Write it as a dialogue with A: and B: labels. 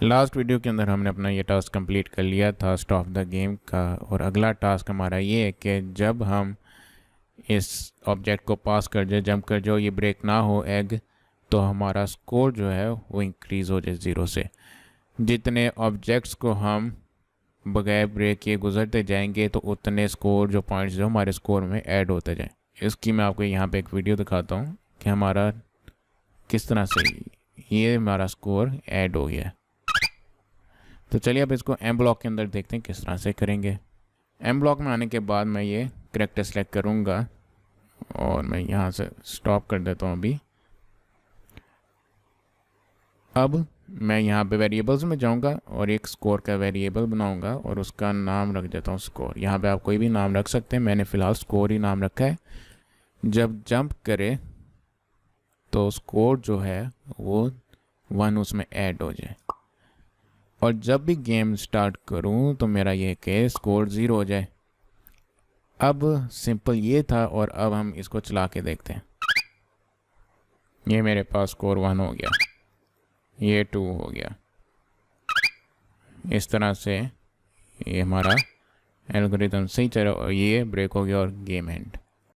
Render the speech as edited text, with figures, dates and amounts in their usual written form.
A: Last video के अंदर हमने अपना ये टास्क कंप्लीट कर लिया था स्टॉप द गेम का। और अगला टास्क हमारा ये है कि जब हम इस ऑब्जेक्ट को पास कर जाए, जंप कर जाओ, ये ब्रेक ना हो एग, तो हमारा स्कोर जो है वो इंक्रीज़ हो जाए 0 से। जितने ऑब्जेक्ट्स को हम बगैर ब्रेक किए गुजरते जाएंगे तो उतने स्कोर जो पॉइंट्स जो हमारे स्कोर में ऐड होते जाएं। इसकी मैं आपको यहाँ पे एक वीडियो दिखाता हूँ कि हमारा किस तरह से ये हमारा स्कोर ऐड हो गया। तो चलिए अब इसको एम ब्लॉक के अंदर देखते हैं किस तरह से करेंगे। एम ब्लॉक में आने के बाद मैं ये करेक्टर सेलेक्ट करूँगा और मैं यहाँ से स्टॉप कर देता हूँ अभी। अब मैं यहाँ पे वेरिएबल्स में जाऊँगा और एक स्कोर का वेरिएबल बनाऊँगा और उसका नाम रख देता हूँ स्कोर। यहाँ पे आप कोई भी नाम रख सकते हैं, मैंने फ़िलहाल स्कोर ही नाम रखा है। जब जंप करे तो स्कोर जो है वो 1 उसमें ऐड हो जाए, और जब भी गेम स्टार्ट करूं तो मेरा ये कि स्कोर 0 हो जाए। अब सिंपल ये था और अब हम इसको चला के देखते हैं। ये मेरे पास स्कोर 1 हो गया, ये 2 हो गया। इस तरह से ये हमारा एल्गोरिथम सही चला और ये ब्रेक हो गया और गेम एंड।